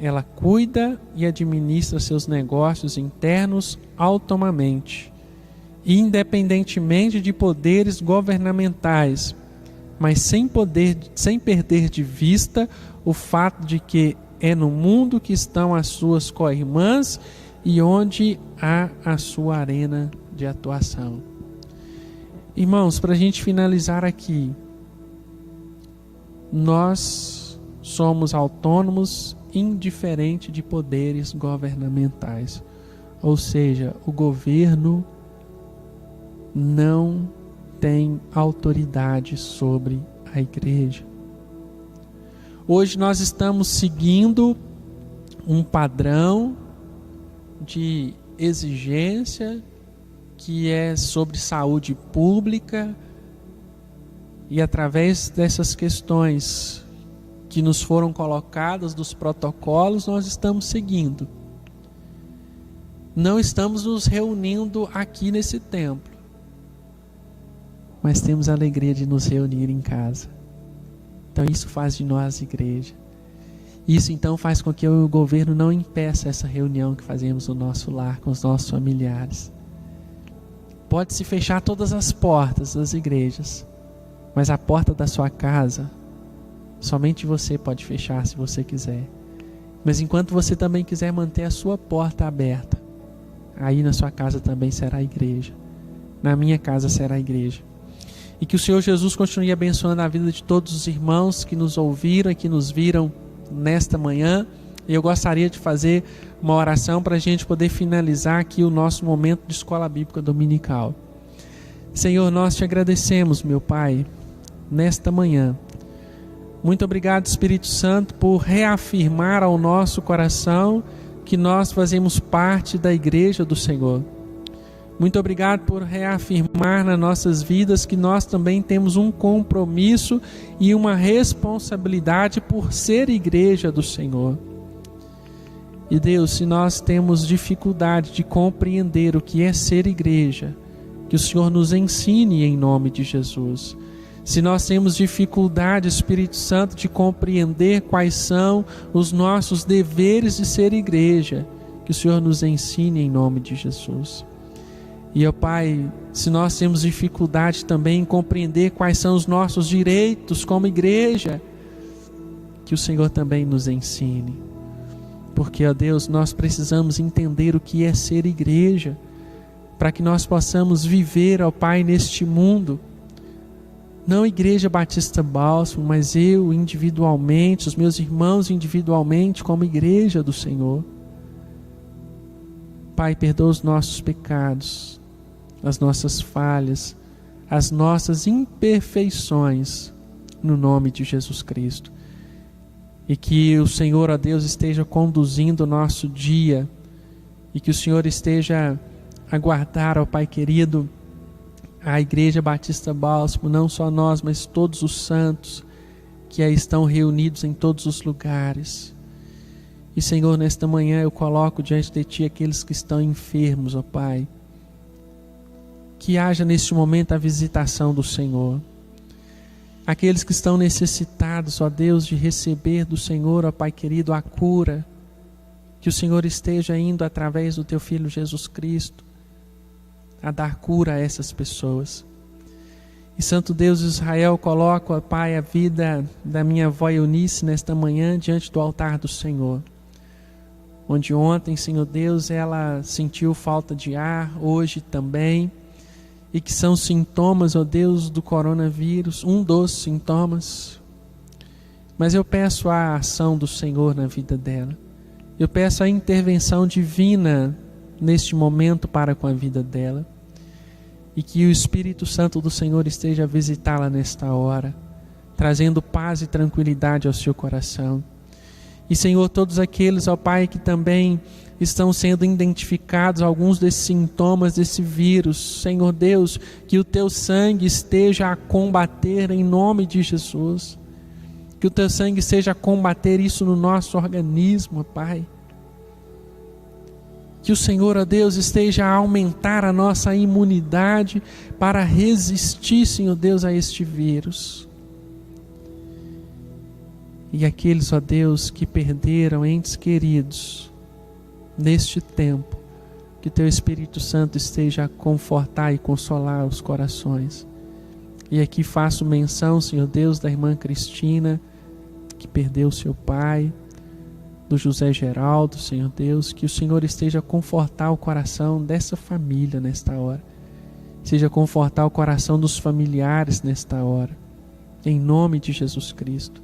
Ela cuida e administra seus negócios internos autonomamente, independentemente de poderes governamentais, mas sem perder de vista o fato de que é no mundo que estão as suas co-irmãs e onde há a sua arena de atuação. Irmãos, para a gente finalizar aqui, nós somos autônomos, indiferente de poderes governamentais. Ou seja, o governo não tem autoridade sobre a igreja. Hoje nós estamos seguindo um padrão de exigência que é sobre saúde pública, e através dessas questões que nos foram colocadas, dos protocolos, nós estamos seguindo. Não estamos nos reunindo aqui nesse templo, mas temos a alegria de nos reunir em casa. Então isso faz de nós igreja. Isso então faz com que o governo não impeça essa reunião que fazemos no nosso lar com os nossos familiares. Pode-se fechar todas as portas das igrejas, mas a porta da sua casa, somente você pode fechar se você quiser. Mas enquanto você também quiser manter a sua porta aberta, aí na sua casa também será a igreja. Na minha casa será a igreja. E que o Senhor Jesus continue abençoando a vida de todos os irmãos que nos ouviram e que nos viram nesta manhã. E eu gostaria de fazer uma oração para a gente poder finalizar aqui o nosso momento de escola bíblica dominical. Senhor, nós te agradecemos, meu Pai, nesta manhã. Muito obrigado, Espírito Santo, por reafirmar ao nosso coração que nós fazemos parte da igreja do Senhor. Muito obrigado por reafirmar nas nossas vidas que nós também temos um compromisso e uma responsabilidade por ser igreja do Senhor. E Deus, se nós temos dificuldade de compreender o que é ser igreja, que o Senhor nos ensine em nome de Jesus. Se nós temos dificuldade, Espírito Santo, de compreender quais são os nossos deveres de ser igreja, que o Senhor nos ensine em nome de Jesus. E, ó Pai, se nós temos dificuldade também em compreender quais são os nossos direitos como igreja, que o Senhor também nos ensine. Porque, ó Deus, nós precisamos entender o que é ser igreja, para que nós possamos viver, ó Pai, neste mundo. Não Igreja Batista Bálsamo, mas eu individualmente, os meus irmãos individualmente, como igreja do Senhor. Pai, perdoa os nossos pecados, as nossas falhas, as nossas imperfeições, no nome de Jesus Cristo. E que o Senhor, ó Deus, esteja conduzindo o nosso dia, e que o Senhor esteja a guardar, ó Pai querido, a Igreja Batista Bálsamo, não só nós, mas todos os santos que aí estão reunidos em todos os lugares. E Senhor, nesta manhã eu coloco diante de Ti aqueles que estão enfermos, ó Pai. Que haja neste momento a visitação do Senhor. Aqueles que estão necessitados, ó Deus, de receber do Senhor, ó Pai querido, a cura. Que o Senhor esteja indo através do Teu Filho Jesus Cristo a dar cura a essas pessoas. E Santo Deus de Israel, coloco, ó Pai, a vida da minha avó Eunice nesta manhã diante do altar do Senhor. Onde ontem, Senhor Deus, ela sentiu falta de ar, hoje também. E que são sintomas, ó Deus, do coronavírus, um dos sintomas. Mas eu peço a ação do Senhor na vida dela. Eu peço a intervenção divina neste momento para com a vida dela. E que o Espírito Santo do Senhor esteja a visitá-la nesta hora, trazendo paz e tranquilidade ao seu coração. E Senhor, todos aqueles, ó Pai, que também estão sendo identificados alguns desses sintomas desse vírus, Senhor Deus, que o Teu sangue esteja a combater em nome de Jesus. Que o Teu sangue esteja a combater isso no nosso organismo, ó Pai. Que o Senhor, ó Deus, esteja a aumentar a nossa imunidade para resistir, Senhor Deus, a este vírus. E aqueles, ó Deus, que perderam entes queridos neste tempo, que Teu Espírito Santo esteja a confortar e consolar os corações. E aqui faço menção, Senhor Deus, da irmã Cristina, que perdeu seu pai, do José Geraldo, Senhor Deus, que o Senhor esteja a confortar o coração dessa família nesta hora. Seja confortar o coração dos familiares nesta hora. Em nome de Jesus Cristo.